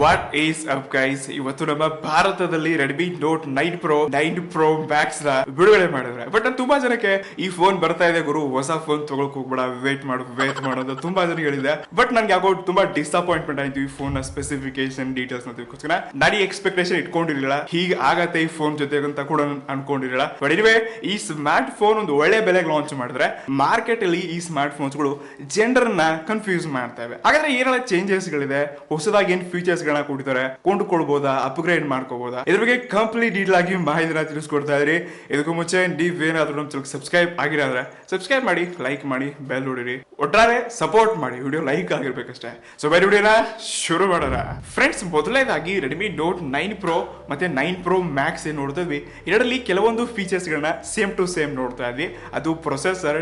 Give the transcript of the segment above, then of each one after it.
What is up guys, ಇವತ್ತು ನಮ್ಮ ಭಾರತದಲ್ಲಿ ರೆಡ್ಮಿ ನೋಟ್ 9 ಪ್ರೋ ಮ್ಯಾಕ್ಸ್ ನ ಬಿಡುಗಡೆ ಮಾಡಿದ್ರೆ. ಬಟ್ ನಾನು ತುಂಬಾ ಜನಕ್ಕೆ ಈ ಫೋನ್ ಬರ್ತಾ ಇದೆ ಗುರು, ಹೊಸ ಫೋನ್ ತಗೊಳಕ್ ಹೋಗ್ಬೇಡ, ವೇಟ್ ಮಾಡೋದು ತುಂಬಾ ಜನ ಹೇಳಿದೆ. ಬಟ್ ನನ್ಗೆ ಯಾಕೋ ತುಂಬಾ ಡಿಸಪಾಯಿಂಟ್ಮೆಂಟ್ ಆಯ್ತು ಈ ಫೋನ್ ನ ಸ್ಪೆಸಿಫಿಕೇಶನ್ ಡೀಟೇಲ್ಸ್ ನ. ನಾನು ಈ ಎಕ್ಸ್ಪೆಕ್ಟೇಷನ್ ಇಟ್ಕೊಂಡಿರಲಿಲ್ಲ, ಹೀಗೆ ಆಗತ್ತೆ ಈ ಫೋನ್ ಜೊತೆಗೆ ಅಂತ ಕೂಡ ಅನ್ಕೊಂಡಿರಲಿಲ್ಲ. ಬಟ್ ಇದುವೇ ಈ ಸ್ಮಾರ್ಟ್ ಫೋನ್ ಒಂದು ಒಳ್ಳೆ ಬೆಲೆಗೆ ಲಾಂಚ್ ಮಾಡಿದ್ರೆ ಮಾರ್ಕೆಟ್ ಅಲ್ಲಿ ಈ ಸ್ಮಾರ್ಟ್ ಫೋನ್ಸ್ ಗಳು ಜನರನ್ನ ಕನ್ಫ್ಯೂಸ್ ಮಾಡ್ತವೆ. ಹಾಗಾದ್ರೆ ಏನೆಲ್ಲ ಚೇಂಜಸ್ ಗಳಿದೆ, ಹೊಸದಾಗಿ ಏನ್ ಫೀಚರ್ಸ್ ಗಳನ್ನ ಕೊಟ್ಟಿದ್ದಾರೆ, ಕೊಂಡುಕೊಳ್ಬಹುದಾ, ಅಪ್ಗ್ರೇಡ್ ಮಾಡ್ಕೋಬಹುದಾ, ಇದ್ರ ಬಗ್ಗೆ ಕಂಪ್ಲೀಟ್ ಡೀಟೇಲ್ ಆಗಿ ಮಾಹಿತಿನ ತಿಳಿಸ್ಕೊಡ್ತಾ ಇದ್ರಿ. ಇದಕ್ಕೂ ಮುಂಚೆ ನೀವೇನಾದ್ರೂ ನಮ್ಮ ಚಾನಲ್ ಸಬ್ಸ್ಕ್ರೈಬ್ ಆಗಿಲ್ಲ ಅಂದ್ರೆ ಸಬ್ಸ್ಕ್ರೈಬ್ ಮಾಡಿ, ಲೈಕ್ ಮಾಡಿ, ಬೆಲ್ ಹೊಡಿರಿ, ಒಟ್ಟಾರೆ ಸಪೋರ್ಟ್ ಮಾಡಿ. Video like ಆಗಿರ್ಬೇಕಷ್ಟೇ. ಸೊ ಬೇರೆ ವಿಡಿಯೋನ ಶುರು ಮಾಡೋಣ ಫ್ರೆಂಡ್ಸ್. ಮೊದಲನೇದಾಗಿ ರೆಡ್ಮಿ ನೋಟ್ 9 ಪ್ರೋ ಮತ್ತೆ 9 ಪ್ರೋ ಮ್ಯಾಕ್ಸ್ ಏನ್ ನೋಡ್ತಾ ಇದ್ವಿ, ಎರಡರಲ್ಲಿ ಕೆಲವೊಂದು ಫೀಚರ್ಸ್ ಗಳನ್ನ ಸೇಮ್ ಟು ಸೇಮ್ ನೋಡ್ತಾ ಇದ್ವಿ. ಅದು ಪ್ರೊಸೆಸರ್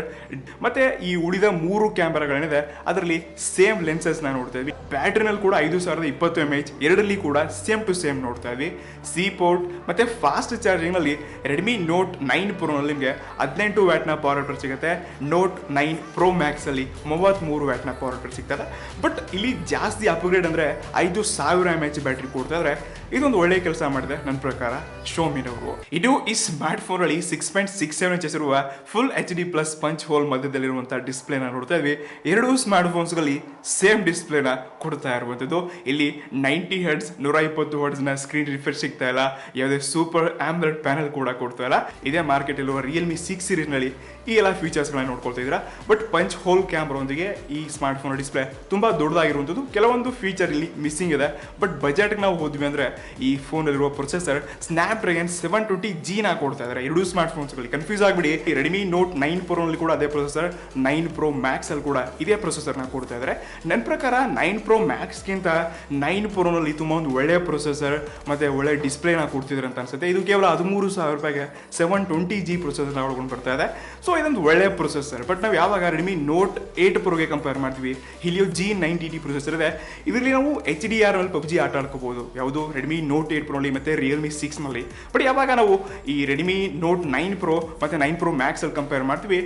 ಮತ್ತೆ ಈ ಉಳಿದ 3 ಕ್ಯಾಮೆರಾಗಳೇನಿದೆ ಅದರಲ್ಲಿ ಸೇಮ್ ಲೆನ್ಸಸ್ ನ ನೋಡ್ತಾ ಇದ್ವಿ. ಬ್ಯಾಟ್ರಿನಲ್ಲಿ ಕೂಡ 5020 mAh ಎರಡರಲ್ಲಿ ಕೂಡ ಸೇಮ್ ಟು ಸೇಮ್ ನೋಡ್ತಾ ಇದ್ವಿ. ಸಿ ಪೋರ್ಟ್ ಮತ್ತೆ ಫಾಸ್ಟ್ ಚಾರ್ಜಿಂಗ್ ನಲ್ಲಿ ರೆಡ್ಮಿ ನೋಟ್ 9 ಪ್ರೋ ನಲ್ಲಿ ನಿಮಗೆ 18 ವ್ಯಾಟ್ ನ ಪವರ್ ಔಟ್ಪುಟ್ ಸಿಗುತ್ತೆ. ನೋಟ್ 9 ಪ್ರೋ ಮ್ಯಾಕ್ಸ್ ಅಲ್ಲಿ 33 ವ್ಯಾಟ್ ನ ಪವರ್ ಔಟ್ಪುಟ್ ಸಿಗ್ತದೆ. ಬಟ್ ಇಲ್ಲಿ ಜಾಸ್ತಿ ಅಪ್ಗ್ರೇಡ್ ಅಂದ್ರೆ 5000 mAh ಬ್ಯಾಟ್ರಿ ಕೊಡ್ತಾ ಇದ್ರೆ ಇದೊಂದು ಒಳ್ಳೆ ಕೆಲಸ ಮಾಡಿದೆ ನನ್ನ ಪ್ರಕಾರ ಶೋಮಿನವರು. ಇದು ಈ ಸ್ಮಾರ್ಟ್ ಫೋನ್ ಅಲ್ಲಿ 6.67 ಇಂಚಸ್ ಇರುವ full HD plus punch hole ಮಧ್ಯದಲ್ಲಿರುವಂತಹ ಡಿಸ್ಪ್ಲೇ ನ ನೋಡ್ತಾ ಇದ್ವಿ. ಎರಡು ಸ್ಮಾರ್ಟ್ ಫೋನ್ಸ್ ಗಳಲ್ಲಿ ಸೇಮ್ ಡಿಸ್ಪ್ಲೇ ನ ಕೊಡ್ತಾ ಇರುವಂತದ್ದು. ಇಲ್ಲಿ 90 Hz 120 Hz ನ ಸ್ಕ್ರೀನ್ ರಿಫ್ರೆಶ್ ಸಿಗ್ತಾ ಇಲ್ಲ, ಯಾವುದೇ ಸೂಪರ್ ಆಮ್ಲೆಟ್ ಪ್ಯಾನಲ್ ಕೂಡ ಕೊಡ್ತಾ ಇಲ್ಲ. ಇದೇ ಮಾರ್ಕೆಟ್ ಇರುವ ರಿಯಲ್ಮಿ 6 ಸೀರೀಸ್ ನಲ್ಲಿ ಈ ಎಲ್ಲ ಫೀಚರ್ಸ್ ಗಳನ್ನ ನೋಡ್ಕೊಳ್ತಾ ಇದ್ದೀರಾ. ಬಟ್ ಪಂಚ್ ಹೋಲ್ ಕ್ಯಾಮ್ರಾ ಒಂದಿಗೆ ಈ ಸ್ಮಾರ್ಟ್ ಫೋನ್ ಡಿಸ್ಪ್ಲೇ ತುಂಬಾ ದೊಡ್ಡದಾಗಿರುವಂತದ್ದು. ಕೆಲವೊಂದು ಫೀಚರ್ ಇಲ್ಲಿ ಮಿಸ್ಸಿಂಗ್ ಇದೆ. ಬಟ್ ಬಜೆಟ್ ನಾವು ಹೋದ್ವಿ ಅಂದ್ರೆ ಈ ಫೋನ್ ಅಲ್ಲಿರುವ ಪ್ರೊಸೆಸರ್ ಸ್ನ್ಯಾಪ್ಡ್ರ್ಯಾಗನ್ 720G ನ ಕೊಡ್ತಾ ಇದ್ದಾರೆ. ಎರಡು ಸ್ಮಾರ್ಟ್ ಫೋನ್ಸ್ ಗಳಲ್ಲಿ ಕನ್ಫ್ಯೂಸ್ ಆಗ್ಬಿಡಿ. ರೆಡ್ಮಿ ನೋಟ್ 9 ಪ್ರೋ ನಲ್ಲಿ ಕೂಡ ಅದೇ ಪ್ರೊಸೆಸರ್, 9 ಪ್ರೋ ಮ್ಯಾಕ್ಸ್ ಅಲ್ಲಿ ಕೂಡ ಇದೇ ಪ್ರೊಸೆಸರ್ ನ ಕೊಡ್ತಾ ಇದ್ದಾರೆ. ನನ್ನ ಪ್ರಕಾರ 9 ಪ್ರೋ ಮ್ಯಾಕ್ಸ್ ಗಿಂತ 9 ಪ್ರೋ ನಲ್ಲಿ ತುಂಬಾ ಒಂದು ಒಳ್ಳೆ ಪ್ರೊಸೆಸರ್ ಮತ್ತೆ ಒಳ್ಳೆ ಡಿಸ್ಪ್ಲೇ ನ ಕೊಡ್ತಿದ್ದಾರೆ ಅಂತ ಅನ್ಸುತ್ತೆ. ಇದು ಕೇವಲ 13,000 ರೂಪಾಯಿಗೆ 720G ಪ್ರೊಸೆಸರ್ ನ ಒಳಗೊಂಡು ಬರ್ತಾ ಇದೆ. ಸೊ ಇದೊಂದು ಒಳ್ಳೆ ಪ್ರೊಸೆಸರ್. ಬಟ್ ನಾವು ಯಾವಾಗ ರೆಡ್ಮಿ ನೋಟ್ 8 ಪ್ರೋಗೆ ಕಂಪೇರ್ ಮಾಡ್ತೀವಿ, ಹಿಲಿಯೋ G90T ಪ್ರೊಸೆಸರ್ ಇದೆ. ಇದರಲ್ಲಿ ನಾವು HDR ನಲ್ಲಿ ಪಬ್ಜಿ ಆಟ ಆಡ್ಕೋಬಹುದು. ಯಾವುದು ರೆಡ್ಮಿ ನೋಟ್ 8 ಪ್ರೋ ನಲ್ಲಿ ಮತ್ತೆ ರಿಯಲ್ಮಿ 6 ನಲ್ಲಿ. ಬಟ್ ಯಾವಾಗ ನಾವು ಈ ರೆಡ್ಮಿ ನೋಟ್ 9 ಪ್ರೋ ಮತ್ತೆ 9 ಪ್ರೋ ಮ್ಯಾಕ್ಸ್ ಅಲ್ಲಿ ಕಂಪೇರ್ ಮಾಡ್ತೀವಿ,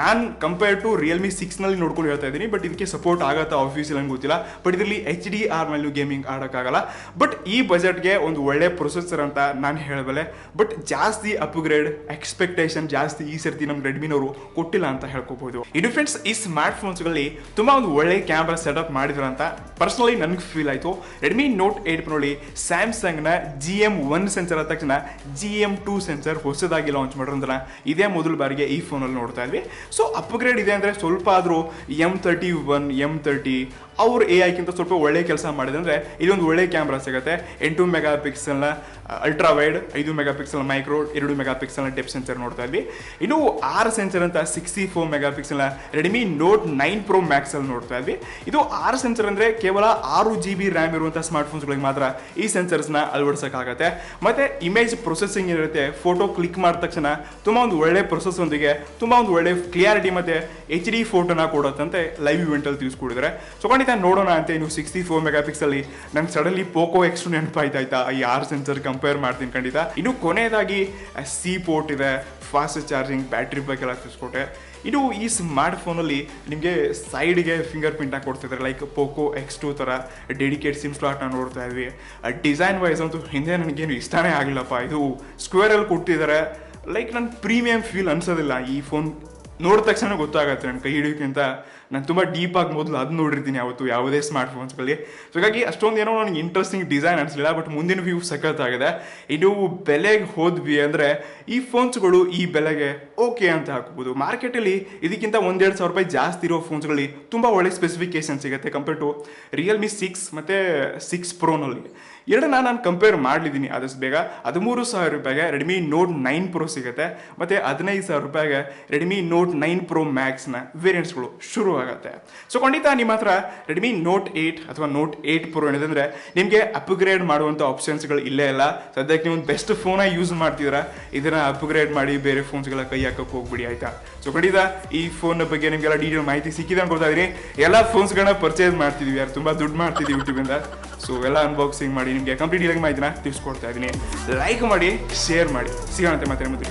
ನಾನು ಕಂಪೇರ್ ಟು ರಿಯಲ್ಮಿ 6 ನಲ್ಲಿ ನೋಡ್ಕೊಂಡು ಹೇಳ್ತಾ ಇದ್ದೀನಿ. ಬಟ್ ಇದಕ್ಕೆ ಸಪೋರ್ಟ್ ಆಗತ್ತಾ ಆಫೀಸಲ್ಲಿ ನಂಗೆ ಗೊತ್ತಿಲ್ಲ. ಬಟ್ ಇದರಲ್ಲಿ HDR ನಲ್ಲಿ ಗೇಮಿಂಗ್ ಆಡೋಕ್ಕಾಗಲ್ಲ. ಬಟ್ ಈ ಬಜೆಟ್ಗೆ ಒಂದು ಒಳ್ಳೆ ಪ್ರೊಸೆಸರ್ ಅಂತ ನಾನು ಹೇಳಬಲ್ಲೆ. ಬಟ್ ಜಾಸ್ತಿ ಅಪ್ಗ್ರೇಡ್ ಎಕ್ಸ್ಪೆಕ್ಟೇಷನ್ ಜಾಸ್ತಿ ಈ ಸರ್ತಿ ನಮ್ಮ ರೆಡ್ಮಿನವರು ಕೊಟ್ಟಿಲ್ಲ ಅಂತ ಹೇಳ್ಕೋಬಹುದು. ಇದು ಫ್ರೆಂಡ್ಸ್ ಈ ಸ್ಮಾರ್ಟ್ ಫೋನ್ಸ್ ಗಳಲ್ಲಿ ತುಂಬಾ ಒಂದು ಒಳ್ಳೆ ಕ್ಯಾಮ್ರಾ ಸೆಟಪ್ ಮಾಡಿದ್ರು ಅಂತ ಪರ್ಸನಲಿ ನನಗೆ ಫೀಲ್ ಆಯ್ತು. ರೆಡ್ಮಿ ನೋಟ್ 8 ಪ್ರೋ ನಲ್ಲಿ ಸ್ಯಾಮ್ಸಂಗ್ ನ GM1 ಸೆನ್ಸರ್ ಆದ ತಕ್ಷಣ GM2 ಸೆನ್ಸರ್ ಹೊಸದಾಗಿ ಲಾಂಚ್ ಮಾಡಿರೋದನ್ನ ಇದೇ ಮೊದಲ ಬಾರಿಗೆ ಈ ಫೋನ್ ಅಲ್ಲಿ ನೋಡ್ತಾ ಇದ್ವಿ. ಸೊ ಅಪ್ಗ್ರೇಡ್ ಇದೆ ಅಂದ್ರೆ ಸ್ವಲ್ಪ ಆದ್ರೂ M31 M30 ಅವ್ರ AI ಗಿಂತ ಸ್ವಲ್ಪ ಒಳ್ಳೆ ಕೆಲಸ ಮಾಡಿದೆ ಅಂದ್ರೆ ಇದೊಂದು ಒಳ್ಳೆ ಕ್ಯಾಮ್ರಾ ಸಿಗುತ್ತೆ. 8 ಮೆಗಾ ಪಿಕ್ಸೆಲ್ ನ ultra wide, 5 mega pixel micro, 2 mega pixel ನ ಡೆಪ್ತ್ ಸೆನ್ಸರ್ ನೋಡ್ತಾ ಇದ್ವಿ. ಇನ್ನು 6 ಸೆನ್ಸರ್ ಅಂತ 64 ಮೆಗಾ ಪಿಕ್ಸೆಲ್ ನ ರೆಡ್ಮಿ ನೋಟ್ 9 ಪ್ರೋ ಮ್ಯಾಕ್ಸ್ ಅಲ್ಲಿ ನೋಡ್ತಾ ಇದ್ವಿ. ಇದು 6 ಸೆನ್ಸರ್ ಅಂದ್ರೆ ಕೇವಲ 6GB ರ್ಯಾಮ್ ಇರುವಂತಹ ಸ್ಮಾರ್ಟ್ ಫೋನ್ಸ್ ಗಳಿಗೆ ಮಾತ್ರ ಈ ಸೆನ್ಸರ್ಸ್ ನ ಅಳವಡಿಸಕ್ಕಾಗತ್ತೆ. ಮತ್ತೆ ಇಮೇಜ್ ಪ್ರೊಸೆಸಿಂಗ್ ಇರುತ್ತೆ. ಫೋಟೋ ಕ್ಲಿಕ್ ಮಾಡಿದ ತಕ್ಷಣ ತುಂಬಾ ಒಂದು ಒಳ್ಳೆ ಪ್ರೊಸೆಸ್ ಒಂದಿಗೆ ತುಂಬಾ ಒಂದು ಒಳ್ಳೆ ಕ್ಲಿಯಾರಿಟಿ ಮತ್ತೆ HD ಫೋಟೋನ ಕೊಡುತ್ತಂತೆ ಲೈವ್ ಇವೆಂಟ್ ಅಲ್ಲಿ ತಿಳಿಸ್ಕೊಡಿದ್ದಾರೆ. ಸೊ ಖಂಡಿತ ನೋಡೋಣ ಅಂತ. ಇನ್ನು 64 ಮೆಗಾ ಪಿಕ್ಸೆಲ್ ನಂಗೆ ಸಡನ್ಲಿ ಪೋಕೋ X2 ನೆನಪಾಯ್ತಾಯ್ತಾ ಈ 6 ಸೆನ್ಸರ್ ಕಂಪೇರ್ ಮಾಡ್ತೀನಿ ಖಂಡಿತ. ಇನ್ನು ಕೊನೆಯದಾಗಿ ಸಿ ಪೋರ್ಟ್ ಇದೆ, ಫಾಸ್ಟ್ ಚಾರ್ಜಿಂಗ್, ಬ್ಯಾಟ್ರಿ ಬಗ್ಗೆ ಎಲ್ಲ ತಿಳಿಸ್ಕೊಟ್ಟೆ. ಇದು ಈ ಸ್ಮಾರ್ಟ್ ಫೋನಲ್ಲಿ ನಿಮಗೆ ಸೈಡ್ಗೆ ಫಿಂಗರ್ ಪ್ರಿಂಟ್ ಆಗಿ ಕೊಡ್ತಿದ್ದಾರೆ, ಲೈಕ್ ಪೋಕೋ X2 ಥರ ಡೆಡಿಕೇಟ್ ಸಿಮ್ ಸ್ಲಾಟ್ನ ನೋಡ್ತಾ ಇದ್ವಿ. ಡಿಸೈನ್ ವೈಸ್ ಅಂತೂ ಹಿಂದೆ ನನಗೇನು ಇಷ್ಟನೇ ಆಗಲಿಲ್ಲಪ್ಪ. ಇದು ಸ್ಕ್ವೇರಲ್ಲಿ ಕೊಟ್ಟಿದ್ದಾರೆ. ಲೈಕ್ ನನ್ನ ಪ್ರೀಮಿಯಂ ಫೀಲ್ ಅನ್ಸೋದಿಲ್ಲ. ಈ ಫೋನ್ ನೋಡಿದ ತಕ್ಷಣ ಗೊತ್ತಾಗುತ್ತೆ ನನ್ನ ಕೈ ಹಿಡಿಯೋಕ್ಕಿಂತ ನಾನು ತುಂಬ ಡೀಪಾಗಿ ಮೊದಲು ಅದು ನೋಡಿರ್ತೀನಿ ಯಾವತ್ತು ಯಾವುದೇ ಸ್ಮಾರ್ಟ್ ಫೋನ್ಸ್ಗಳಲ್ಲಿ. ಸೊ ಹಾಗಾಗಿ ಅಷ್ಟೊಂದು ಏನೋ ನನಗೆ ಇಂಟ್ರೆಸ್ಟಿಂಗ್ ಡಿಸೈನ್ ಅನಿಸಲಿಲ್ಲ. ಬಟ್ ಮುಂದಿನ ವ್ಯೂ ಸಖತ್ತಾಗಿದೆ. ಇದು ಬೆಲೆಗೆ ಹೋದ್ವಿ ಅಂದರೆ ಈ ಫೋನ್ಸ್ಗಳು ಈ ಬೆಲೆಗೆ ಓಕೆ ಅಂತ ಹಾಕ್ಬೋದು. ಮಾರ್ಕೆಟಲ್ಲಿ ಇದಕ್ಕಿಂತ 1-2 ಸಾವಿರ ರೂಪಾಯಿ ಜಾಸ್ತಿ ಇರೋ ಫೋನ್ಸ್ಗಳಲ್ಲಿ ತುಂಬ ಒಳ್ಳೆ ಸ್ಪೆಸಿಫಿಕೇಶನ್ ಸಿಗುತ್ತೆ ಕಂಪೇರ್ ಟು ರಿಯಲ್ಮಿ 6 ಮತ್ತು 6 ಪ್ರೋನಲ್ಲಿ. ಎರಡನ್ನ ನಾನು ಕಂಪೇರ್ ಮಾಡಲಿದ್ದೀನಿ ಆದಷ್ಟು ಬೇಗ. 13,000 ರೂಪಾಯಿಗೆ ರೆಡ್ಮಿ ನೋಟ್ 9 ಪ್ರೋ ಸಿಗುತ್ತೆ. ಮತ್ತು 15,000 ರೂಪಾಯಿಗೆ ರೆಡ್ಮಿ ನೋಟ್ 9 ಪ್ರೋ ಮ್ಯಾಕ್ಸ್ನ ವೇರಿಯಂಟ್ಸ್ಗಳು ಶುರು ಆಗುತ್ತೆ. ಸೊ ಖಂಡಿತ ನಿಮ್ಮ ಹತ್ರ ರೆಡ್ಮಿ ನೋಟ್ 8 ಅಥವಾ ನೋಟ್ 8 ಪ್ರೋ ಏನಿದೆ ನಿಮಗೆ ಅಪ್ಗ್ರೇಡ್ ಮಾಡುವಂಥ ಆಪ್ಷನ್ಸ್ಗಳು ಇಲ್ಲೇ ಇಲ್ಲ. ಸದ್ಯಕ್ಕೆ ನೀವು ಒಂದು ಬೆಸ್ಟ್ ಫೋನಾಗಿ ಯೂಸ್ ಮಾಡ್ತಿದ್ದೀರಾ, ಇದನ್ನು ಅಪ್ಗ್ರೇಡ್ ಮಾಡಿ ಬೇರೆ ಫೋನ್ಸ್ಗಳ ಕೈ ಹಾಕಕ್ಕೆ ಹೋಗ್ಬಿಡಿ ಆಯ್ತಾ. ಸೊ ಖಂಡಿತ ಈ ಫೋನ್ ಬಗ್ಗೆ ನಿಮಗೆಲ್ಲ ಡೀಟೇಲ್ ಮಾಹಿತಿ ಸಿಕ್ಕಿದೆ ಅನ್ಕೊಳ್ತಾ ಇದ್ದೀನಿ. ಎಲ್ಲ ಫೋನ್ಸ್ಗಳನ್ನ ಪರ್ಚೇಸ್ ಮಾಡ್ತಿದ್ವಿ, ಯಾರು ತುಂಬ ದುಡ್ಡು ಮಾಡ್ತಿದ್ದೀವಿ ಯೂಟ್ಯೂಬಿಂದ. ಸೊ ಎಲ್ಲ ಅನ್ಬಾಕ್ಸಿಂಗ್ ಮಾಡಿ ನಿಮಗೆ ಕಂಪ್ಲೀಟ್ ಆಗಿ ಮಾಹಿತಿನ ತಿಳಿಸ್ಕೊಡ್ತಾ ಇದ್ದೀನಿ. ಲೈಕ್ ಮಾಡಿ, ಶೇರ್ ಮಾಡಿ. ಸಿಗೋಣ ಮತ್ತೆ ಮತ್ತೆ.